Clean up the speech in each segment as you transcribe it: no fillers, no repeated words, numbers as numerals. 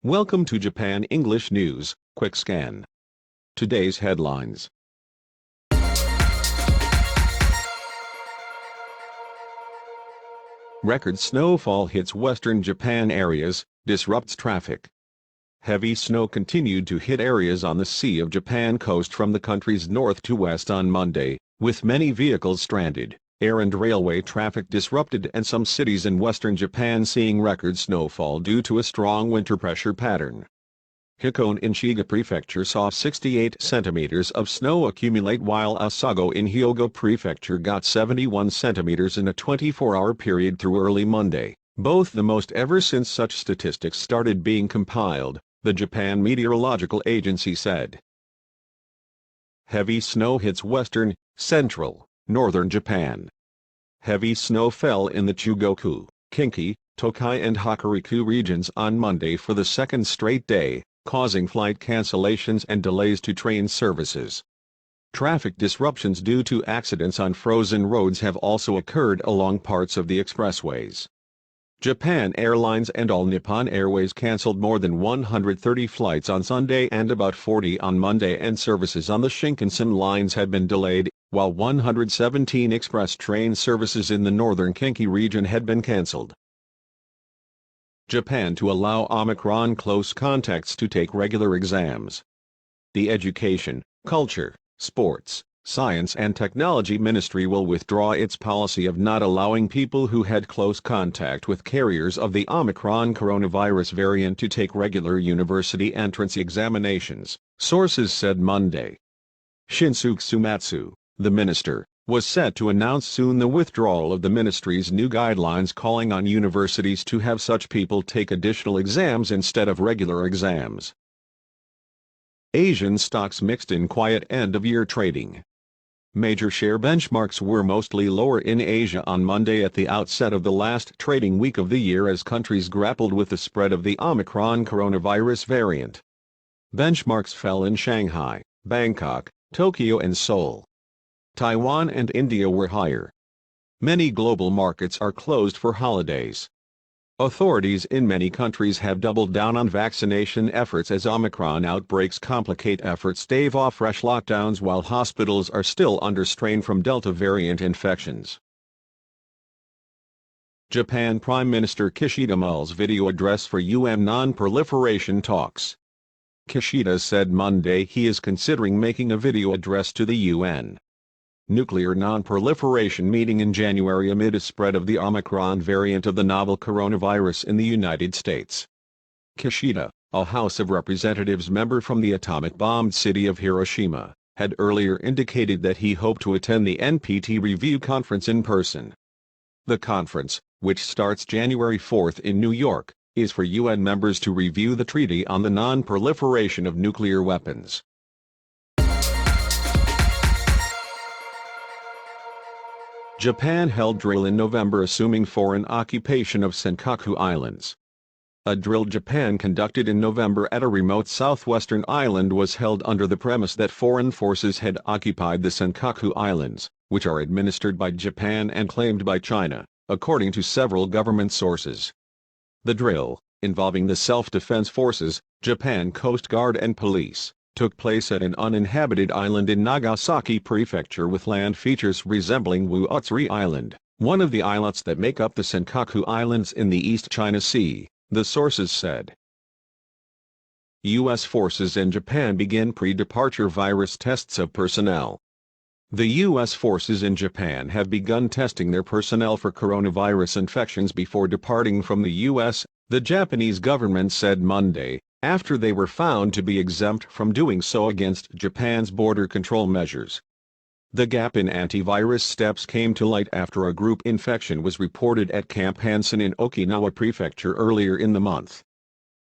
Welcome to Japan English News, Quick Scan. Today's headlines. Record snowfall hits western Japan areas, disrupts traffic. Heavy snow continued to hit areas on the Sea of Japan coast from the country's north to west on Monday, with many vehicles stranded, air and railway traffic disrupted and some cities in western Japan seeing record snowfall due to a strong winter pressure pattern. Hikone in Shiga Prefecture saw 68 centimeters of snow accumulate while Asago in Hyogo Prefecture got 71 centimeters in a 24-hour period through early Monday, both the most ever since such statistics started being compiled, the Japan Meteorological Agency said. Heavy snow hits western, central, northern Japan. Heavy snow fell in the Chugoku, Kinki, Tokai and Hokuriku regions on Monday for the second straight day, causing flight cancellations and delays to train services. Traffic disruptions due to accidents on frozen roads have also occurred along parts of the expressways. Japan Airlines and All Nippon Airways canceled more than 130 flights on Sunday and about 40 on Monday, and services on the Shinkansen lines had been delayed, while 117 express train services in the northern Kinki region had been canceled. Japan to allow Omicron close contacts to take regular exams. The Education, Culture, Sports, Science and Technology Ministry will withdraw its policy of not allowing people who had close contact with carriers of the Omicron coronavirus variant to take regular university entrance examinations, sources said Monday. Shinsuke Sumatsu, the minister, was set to announce soon the withdrawal of the ministry's new guidelines calling on universities to have such people take additional exams instead of regular exams. Asian stocks mixed in quiet end-of-year trading. Major share benchmarks were mostly lower in Asia on Monday at the outset of the last trading week of the year as countries grappled with the spread of the Omicron coronavirus variant. Benchmarks fell in Shanghai, Bangkok, Tokyo and Seoul. Taiwan and India were higher. Many global markets are closed for holidays. Authorities in many countries have doubled down on vaccination efforts as Omicron outbreaks complicate efforts to stave off fresh lockdowns while hospitals are still under strain from Delta variant infections. Japan Prime Minister Kishida mulls video address for UN non-proliferation talks. Kishida said Monday he is considering making a video address to the UN nuclear non-proliferation meeting in January amid a spread of the Omicron variant of the novel coronavirus in the United States. Kishida, a House of Representatives member from the atomic-bombed city of Hiroshima, had earlier indicated that he hoped to attend the NPT review conference in person. The conference, which starts January 4 in New York, is for UN members to review the Treaty on the Non-Proliferation of Nuclear Weapons. Japan held drill in November assuming foreign occupation of Senkaku Islands. A drill Japan conducted in November at a remote southwestern island was held under the premise that foreign forces had occupied the Senkaku Islands, which are administered by Japan and claimed by China, according to several government sources. The drill, involving the self-defense forces, Japan Coast Guard and police, took place at an uninhabited island in Nagasaki Prefecture with land features resembling Wuotsuri Island, one of the islets that make up the Senkaku Islands in the East China Sea, the sources said. U.S. forces in Japan begin pre-departure virus tests of personnel. The U.S. forces in Japan have begun testing their personnel for coronavirus infections before departing from the U.S., the Japanese government said Monday, after they were found to be exempt from doing so against Japan's border control measures. The gap in antivirus steps came to light after a group infection was reported at Camp Hansen in Okinawa Prefecture earlier in the month.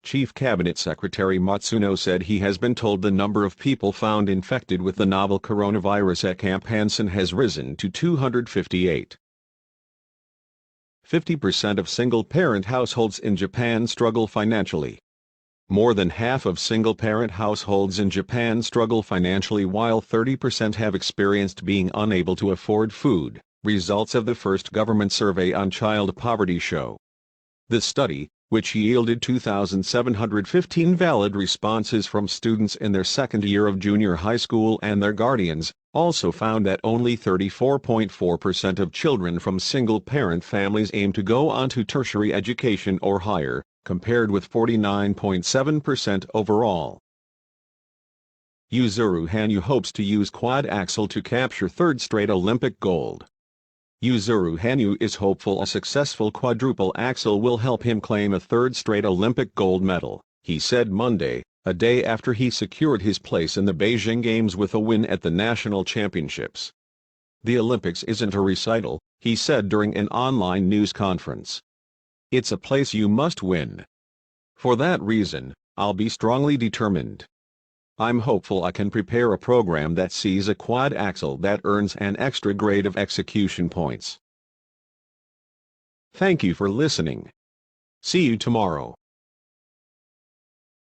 Chief Cabinet Secretary Matsuno said he has been told the number of people found infected with the novel coronavirus at Camp Hansen has risen to 258. 50% of single-parent households in Japan struggle financially. More than half of single-parent households in Japan struggle financially while 30% have experienced being unable to afford food, results of the first government survey on child poverty show. The study, which yielded 2,715 valid responses from students in their second year of junior high school and their guardians, also found that only 34.4% of children from single-parent families aim to go on to tertiary education or higher, compared with 49.7% overall. Yuzuru Hanyu hopes to use quad axel to capture third straight Olympic gold. Yuzuru Hanyu is hopeful a successful quadruple axel will help him claim a third straight Olympic gold medal, he said Monday, a day after he secured his place in the Beijing Games with a win at the national championships. "The Olympics isn't a recital," he said during an online news conference. "It's a place you must win. For that reason, I'll be strongly determined. I'm hopeful I can prepare a program that sees a quad axel that earns an extra grade of execution points." Thank you for listening. See you tomorrow.